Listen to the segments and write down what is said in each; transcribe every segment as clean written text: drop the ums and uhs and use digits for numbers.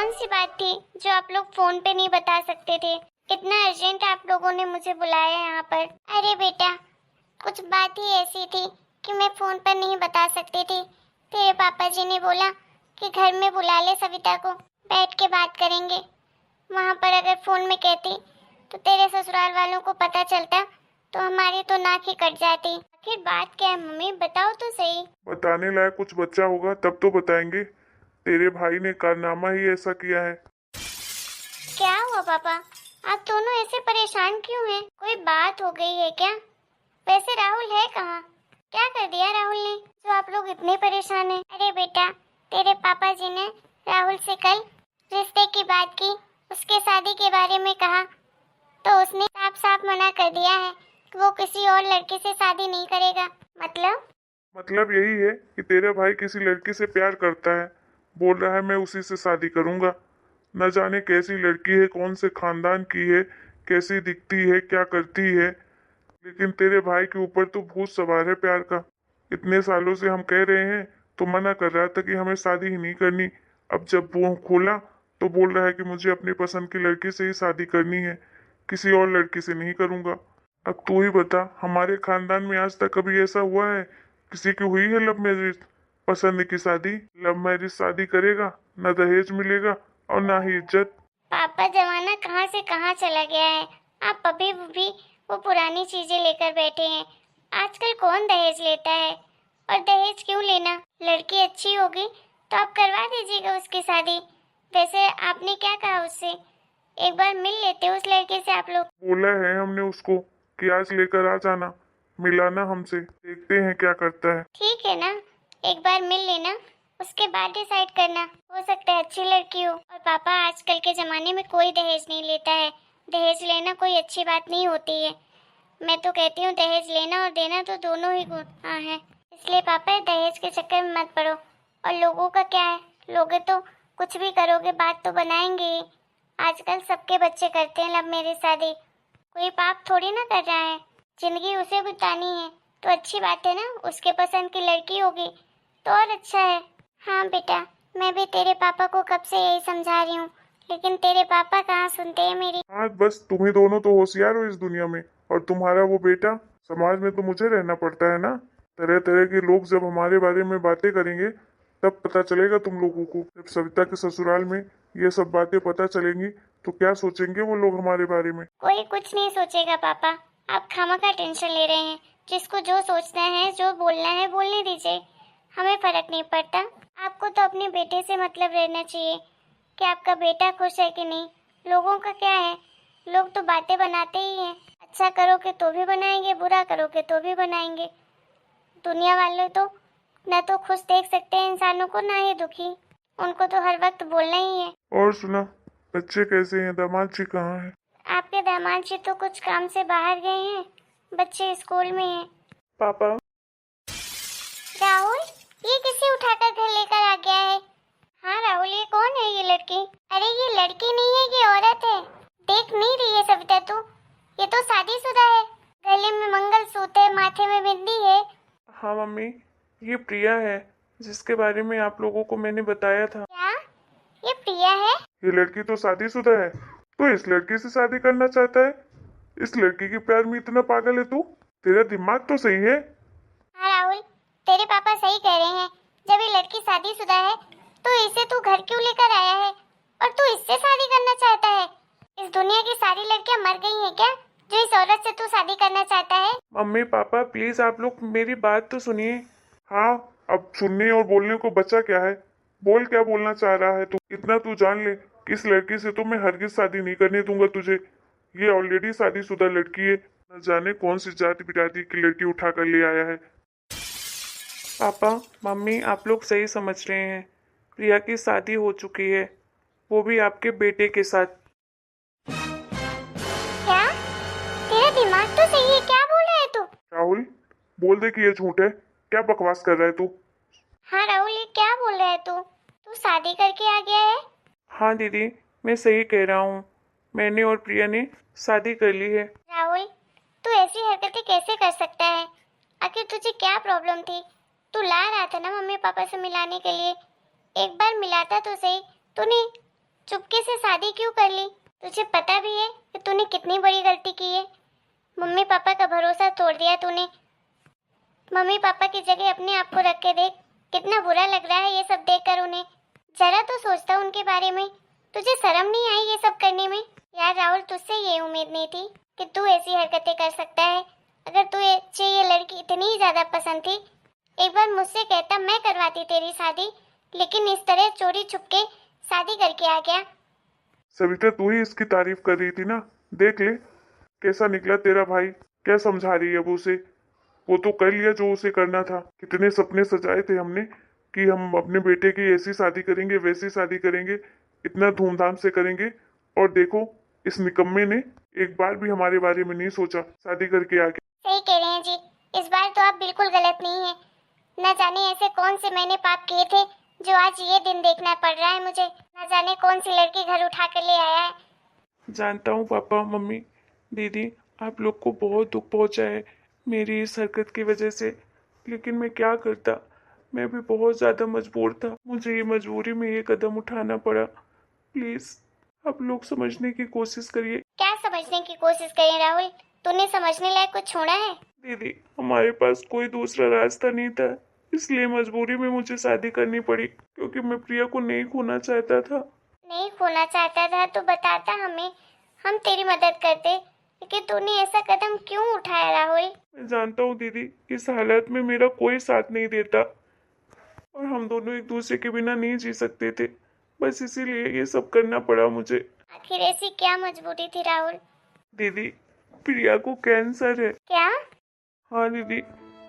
कौन सी बात थी जो आप लोग फोन पे नहीं बता सकते थे? इतना अर्जेंट आप लोगों ने मुझे बुलाया यहाँ पर। अरे बेटा, कुछ बात ही ऐसी थी कि मैं फोन पर नहीं बता सकती थी। तेरे पापा जी ने बोला कि घर में बुला ले सविता को, बैठ के बात करेंगे। वहाँ पर अगर फोन में कहती तो तेरे ससुराल वालों को पता चलता तो हमारी तो नाक ही कट जाती। आखिर बात क्या है मम्मी, बताओ तो सही। बताने लायक कुछ बच्चा होगा तब तो बताएंगे। तेरे भाई ने कारनामा ही ऐसा किया है। क्या हुआ पापा, आप दोनों ऐसे परेशान क्यों हैं? कोई बात हो गई है क्या? वैसे राहुल है कहाँ? क्या कर दिया राहुल ने जो आप लोग इतने परेशान हैं? अरे बेटा, तेरे पापा जी ने राहुल से कल रिश्ते की बात की, उसके शादी के बारे में कहा तो उसने साफ साफ मना कर दिया है कि वो किसी और लड़के से शादी नहीं करेगा। मतलब यही है कि तेरा भाई किसी लड़की से प्यार करता है, बोल रहा है मैं उसी से शादी करूंगा। न जाने कैसी लड़की है, कौन से खानदान की है, कैसी दिखती है, क्या करती है, लेकिन तेरे भाई के ऊपर तो भूत सवार है प्यार का। इतने सालों से हम कह रहे हैं तो मना कर रहा था कि हमें शादी ही नहीं करनी। अब जब वो खोला तो बोल रहा है कि मुझे अपनी पसंद की लड़की से ही शादी करनी है, किसी और लड़की से नहीं करूंगा। अब तू ही बता, हमारे खानदान में आज तक कभी ऐसा हुआ है? किसी की हुई है लव मैरिज? पसंद की शादी? लव मैरिज शादी करेगा, न दहेज मिलेगा और ना ही इज्जत। पापा, जमाना कहाँ से कहाँ चला गया है। आप अभी भी वो पुरानी चीजें लेकर बैठे हैं। आजकल कौन दहेज लेता है? और दहेज क्यों लेना? लड़की अच्छी होगी तो आप करवा दीजिएगा उसकी शादी। वैसे आपने क्या कहा उससे? एक बार मिल लेते उस लड़के से आप लोग। बोला है हमने उसको कि आज लेकर आ जाना, मिलाना हमसे, देखते हैं क्या करता है। ठीक है ना, एक बार मिल लेना, उसके बाद डिसाइड करना। हो सकता है अच्छी लड़की हो। और पापा, आजकल के जमाने में कोई दहेज नहीं लेता है। दहेज लेना कोई अच्छी बात नहीं होती है। मैं तो कहती हूँ दहेज लेना और देना तो दोनों ही गुनाह है। इसलिए पापा, दहेज के चक्कर में मत पड़ो। और लोगों का क्या है, लोगे तो कुछ भी करोगे बात तो बनाएंगे ही। आजकल सबके बच्चे करते हैं लव मैरिज शादी। कोई पाप थोड़ी ना कर रहा है, जिंदगी उसे बितानी है तो अच्छी बात है ना। उसके पसंद की लड़की होगी तो और अच्छा है। हाँ बेटा, मैं भी तेरे पापा को कब से यही समझा रही हूँ, लेकिन तेरे पापा कहाँ सुनते हैं मेरी। हाँ, बस तुम ही दोनों तो होशियार हो इस दुनिया में, और तुम्हारा वो बेटा। समाज में तो मुझे रहना पड़ता है ना। तरह तरह के लोग जब हमारे बारे में बातें करेंगे तब पता चलेगा तुम लोगों को। जब सविता के ससुराल में ये सब बातें पता चलेंगी तो क्या सोचेंगे वो लोग हमारे बारे में। कोई कुछ नहीं सोचेगा पापा, आप खामखा टेंशन ले रहे हैं। जिसको जो सोचना है, जो बोलना है बोलने दीजिए, हमें फर्क नहीं पड़ता। आपको तो अपने बेटे से मतलब रहना चाहिए कि आपका बेटा खुश है कि नहीं। लोगों का क्या है, लोग तो बातें बनाते ही हैं। अच्छा करोगे तो भी बनाएंगे, बुरा करोगे तो भी बनाएंगे। दुनिया वाले तो न तो खुश देख सकते हैं इंसानों को, ना ही दुखी। उनको तो हर वक्त बोलना ही है। और सुना, बच्चे कैसे हैं? दामाद जी कहाँ है? आपके दामाद जी तो कुछ काम से बाहर गए हैं, बच्चे स्कूल में हैं। पापा। राहुल, ये किसे उठाकर घर लेकर आ गया है? हाँ राहुल, ये कौन है ये लड़की? अरे ये लड़की नहीं है, ये औरत है। देख नहीं रही है सविता तू? ये तो शादीशुदा है। गले में मंगलसूत्र है, माथे में बिंदी है। हाँ मम्मी, ये प्रिया है जिसके बारे में आप लोगों को मैंने बताया था। क्या ये प्रिया है? ये लड़की तो शादीशुदा है, तो इस लड़की से शादी करना चाहता है? इस लड़की के प्यार में इतना पागल है तू? तेरा दिमाग तो सही है। हाँ राहुल, तेरे पापा सही कह रहे हैं। जब ये लड़की शादीशुदा है तो इसे तू घर क्यों लेकर आया है? और तू इससे शादी करना चाहता है? इस दुनिया की सारी लड़कियां मर गई हैं क्या जो इस औरत से तू शादी करना चाहता है? मम्मी पापा प्लीज आप लोग मेरी बात तो सुनिए। हाँ, अब सुनने और बोलने को बचा क्या है? बोल, क्या बोलना चाह रहा है तू? इतना तू जान ले कि इस लड़की से तो मैं हरगिज शादी नहीं करने दूंगा तुझे। ये ऑलरेडी शादीशुदा लड़की है, न जाने कौन सी जाति बिरादरी की लड़की उठा कर ले आया है। पापा मम्मी आप लोग सही समझ रहे हैं, प्रिया की शादी हो चुकी है, वो भी आपके बेटे के साथ। क्या? तेरा दिमाग तो सही है, क्या बोल रहा है तू? राहुल, बोल दे कि ये झूठ है। क्या बकवास कर रहा है तू? हाँ राहुल, ये क्या बोल रहा है तू? तू शादी करके आ गया है? हाँ दीदी, मैं सही कह रहा हूँ, मैंने और प्रिया ने शादी कर ली है। राहुल, तू ऐसी हरकतें कैसे कर सकता है? आखिर तुझे क्या प्रॉब्लम थी? तू ला रहा था ना मम्मी पापा से मिलाने के लिए। एक बार मिलाता तो सही। तूने चुपके से शादी क्यों कर ली? तुझे पता भी है कि तूने कितनी बड़ी गलती की है। मम्मी पापा का भरोसा तोड़ दिया तूने। मम्मी पापा की जगह अपने आप को रख के देख, कितना बुरा लग रहा है ये सब देखकर उन्हें। जरा तो सोचता उनके बारे में। तुझे शर्म नहीं आई ये सब करने में? यार राहुल, तुझसे ये उम्मीद नहीं थी कि तू ऐसी हरकतें कर सकता है। अगर तुझे ये लड़की इतनी ज्यादा पसंद थी, एक बार मुझसे कहता, मैं करवाती तेरी शादी। लेकिन इस तरह चोरी छुपके शादी करके आ गया। सविता, तू ही इसकी तारीफ कर रही थी ना, देख ले कैसा निकला तेरा भाई। क्या समझा रही है वो उसे? वो तो कर लिया जो उसे करना था। कितने सपने सजाए थे हमने कि हम अपने बेटे की ऐसी शादी करेंगे, वैसी शादी करेंगे, इतना धूमधाम से करेंगे। और देखो, इस निकम्मे ने एक बार भी हमारे बारे में नहीं सोचा शादी करके आके। सही कह रहे हैं जी, इस बार तो आप बिल्कुल गलत नहीं है। न जाने ऐसे कौन से मैंने पाप किए थे जो आज ये दिन देखना पड़ रहा है मुझे। न जाने कौन सी लड़की घर उठा कर ले आया है। जानता हूँ पापा मम्मी दीदी, आप लोग को बहुत दुख पहुंचा है मेरी इस हरकत की वजह से, लेकिन मैं क्या करता। मैं भी बहुत ज़्यादा मजबूर था, मुझे ये मजबूरी में ये कदम उठाना पड़ा। प्लीज़ आप लोग समझने की कोशिश करिए। क्या समझने की कोशिश करें राहुल? तूने समझने लायक कुछ छोड़ा है? दीदी, हमारे पास कोई दूसरा रास्ता नहीं था, इसलिए मजबूरी में मुझे शादी करनी पड़ी, क्योंकि मैं प्रिया को नहीं खोना चाहता था। नहीं खोना चाहता था तो बताता हमें, हम तेरी मदद करते। लेकिन तूने ऐसा कदम क्यों उठाया राहुल? मैं जानता हूँ दीदी, इस हालत में मेरा कोई साथ नहीं देता और हम दोनों एक दूसरे के बिना नहीं जी सकते थे। बस इसीलिए ये सब करना पड़ा मुझे। आखिर ऐसी क्या मजबूरी थी राहुल? दीदी, प्रिया को कैंसर है। क्या? हाँ दीदी,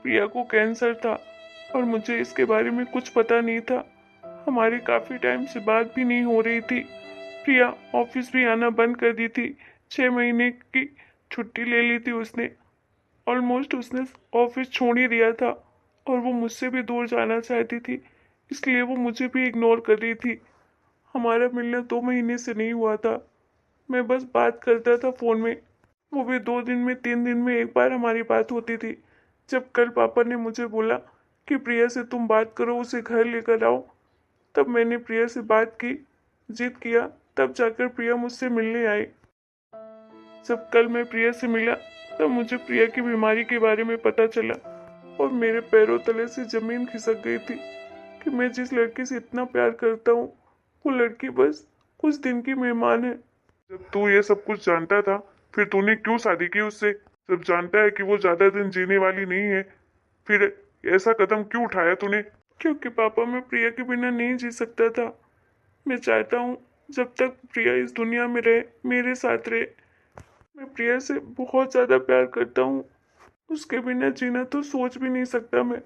प्रिया को कैंसर था और मुझे इसके बारे में कुछ पता नहीं था। हमारी काफ़ी टाइम से बात भी नहीं हो रही थी। प्रिया ऑफिस भी आना बंद कर दी थी। 6 महीने की छुट्टी ले ली थी उसने। ऑलमोस्ट उसने ऑफिस छोड़ ही दिया था और वो मुझसे भी दूर जाना चाहती थी, इसलिए वो मुझे भी इग्नोर कर रही थी। हमारा मिलना 2 महीने से नहीं हुआ था। मैं बस बात करता था फ़ोन में, वो भी 2 दिन में 3 दिन में एक बार हमारी बात होती थी। जब कल पापा ने मुझे बोला कि प्रिया से तुम बात करो, उसे घर लेकर आओ, तब मैंने प्रिया से बात की, जिद किया, तब जाकर प्रिया मुझसे मिलने आई। जब कल मैं प्रिया से मिला तब मुझे प्रिया की बीमारी के बारे में पता चला और मेरे पैरों तले से जमीन खिसक गई थी कि मैं जिस लड़की से इतना प्यार करता हूँ वो लड़की बस कुछ दिन की मेहमान है। जब तू ये सब कुछ जानता था, फिर तूने क्यों शादी की उससे? जब जानता है कि वो ज्यादा दिन जीने वाली नहीं है, फिर ऐसा कदम क्यों उठाया तूने? क्योंकि पापा, मैं प्रिया के बिना नहीं जी सकता था। मैं चाहता हूँ जब तक प्रिया इस दुनिया में रहे, मेरे साथ रहे। मैं प्रिया से बहुत ज़्यादा प्यार करता हूँ, उसके बिना जीना तो सोच भी नहीं सकता मैं।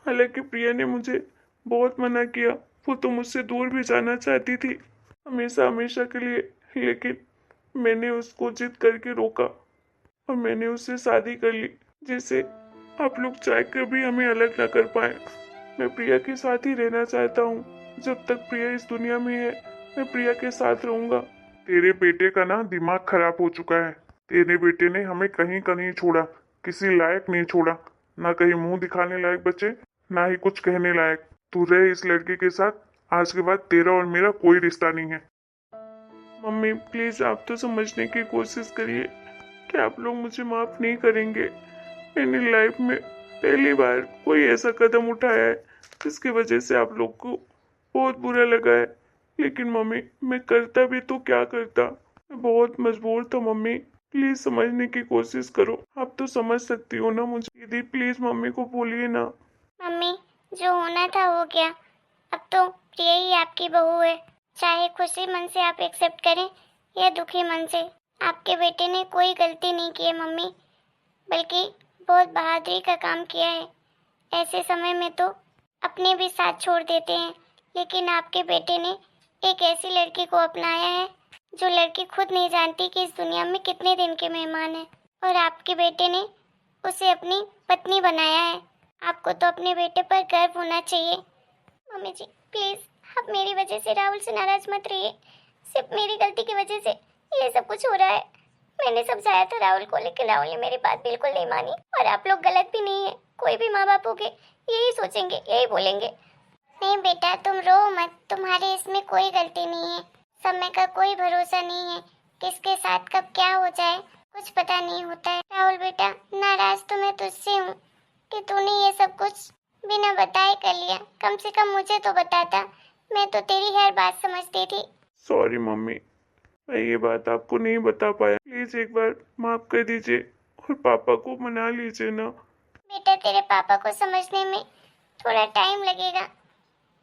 हालांकि प्रिया ने मुझे बहुत मना किया, वो तो मुझसे दूर भी जाना चाहती थी हमेशा हमेशा के लिए, लेकिन मैंने उसको जिद करके रोका और मैंने उससे शादी कर ली, जिससे आप लोग चाहकर भी हमें अलग ना कर पाए। मैं प्रिया के साथ ही रहना चाहता हूँ। जब तक प्रिया इस दुनिया में है मैं प्रिया के साथ रहूँगा। तेरे बेटे का ना दिमाग खराब हो चुका है। तेरे बेटे ने हमें कहीं का नहीं छोड़ा, किसी लायक नहीं छोड़ा। ना कहीं मुंह दिखाने लायक बचे, ना ही कुछ कहने लायक। तू रहे इस लड़की के साथ, आज के बाद तेरा और मेरा कोई रिश्ता नहीं है। मम्मी प्लीज़ आप तो समझने की कोशिश करिए कि आप लोग मुझे माफ़ नहीं करेंगे। मैंने लाइफ में पहली बार कोई ऐसा कदम उठाया है जिसकी वजह से आप लोग को बहुत बुरा लगा है। लेकिन मम्मी, मैं करता भी तो क्या करता, मैं बहुत मजबूर था। मम्मी प्लीज़ समझने की कोशिश करो, आप तो समझ सकती हो ना मुझे। दीदी प्लीज़ मम्मी को बोलिए ना। मम्मी, जो होना था हो गया। अब तो प्रिया ही आपकी बहू है। चाहे खुशी मन से आप एक्सेप्ट करें या दुखी मन से, आपके बेटे ने कोई गलती नहीं की है मम्मी, बल्कि बहुत बहादुरी का काम किया है। ऐसे समय में तो अपने भी साथ छोड़ देते हैं, लेकिन आपके बेटे ने एक ऐसी लड़की को अपनाया है जो लड़की खुद नहीं जानती कि इस दुनिया में कितने दिन के मेहमान हैं, और आपके बेटे ने उसे अपनी पत्नी बनाया है। आपको तो अपने बेटे पर गर्व होना चाहिए। मम्मी जी प्लीज, आप मेरी वजह से राहुल से नाराज मत रहिए। सिर्फ मेरी गलती की वजह से ये सब कुछ हो रहा है। मैंने समझाया था राहुल को, लेकिन राहुल ने मेरी बात बिल्कुल नहीं मानी। और आप लोग गलत भी नहीं है, कोई भी माँ बाप होंगे यही सोचेंगे, यही बोलेंगे। नहीं बेटा, तुम रो मत, तुम्हारे इसमें कोई गलती नहीं है। समय का कोई भरोसा नहीं है, किसके साथ कब क्या हो जाए कुछ पता नहीं होता है। राहुल बेटा, नाराज तो मैं तुझसे हूँ कि तूने ये सब कुछ बिना बताए कर लिया। कम से कम मुझे तो बताता, मैं तो तेरी हर बात समझती थी। सॉरी मम्मी, मैं ये बात आपको नहीं बता पाया। प्लीज एक बार माफ कर दीजिए और पापा को मना लीजिए ना। बेटा, तेरे पापा को समझने में थोड़ा टाइम लगेगा,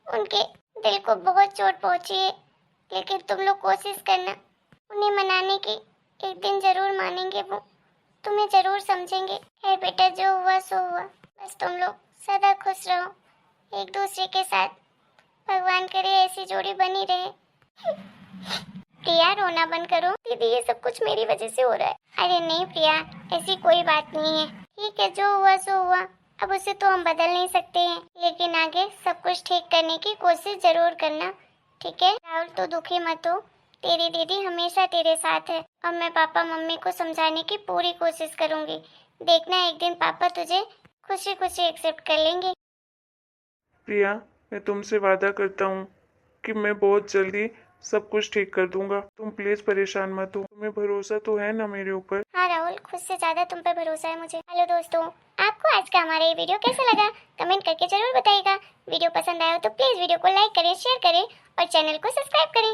उनके दिल को बहुत चोट पहुंची है, लेकिन तुम लोग कोशिश करना उन्हें मनाने की। एक दिन जरूर मानेंगे वो, तुम्हें जरूर समझेंगे। खैर बेटा, जो हुआ सो हुआ। बस तुम लोग सदा खुश रहो एक दूसरे के साथ। भगवान करे ऐसी जोड़ी बनी रहे। प्रिया, रोना बंद करो। दीदी, ये सब कुछ मेरी वजह से हो रहा है। अरे नहीं प्रिया, ऐसी कोई बात नहीं है। ठीक है, जो हुआ सो हुआ, अब उसे तो हम बदल नहीं सकते हैं, लेकिन आगे सब कुछ ठीक करने की कोशिश जरूर करना, ठीक है? राहुल, तो दुखी मत हो, तेरी दीदी हमेशा तेरे साथ है और मैं पापा मम्मी को समझाने की पूरी कोशिश करूंगी। देखना, एक दिन पापा तुझे खुशी खुशी एक्सेप्ट कर लेंगे। प्रिया, मैं तुमसे वादा करता हूँ कि मैं बहुत जल्दी सब कुछ ठीक कर दूंगा। तुम प्लीज परेशान मत हो। तुम्हें भरोसा तो है ना मेरे ऊपर? हाँ राहुल, खुद से ज्यादा तुम पर भरोसा है मुझे। हेलो दोस्तों, आपको आज का हमारा ये वीडियो कैसा लगा कमेंट करके जरूर बताइएगा। वीडियो पसंद आया हो तो प्लीज वीडियो को लाइक करें, शेयर करें और चैनल को सब्सक्राइब करें।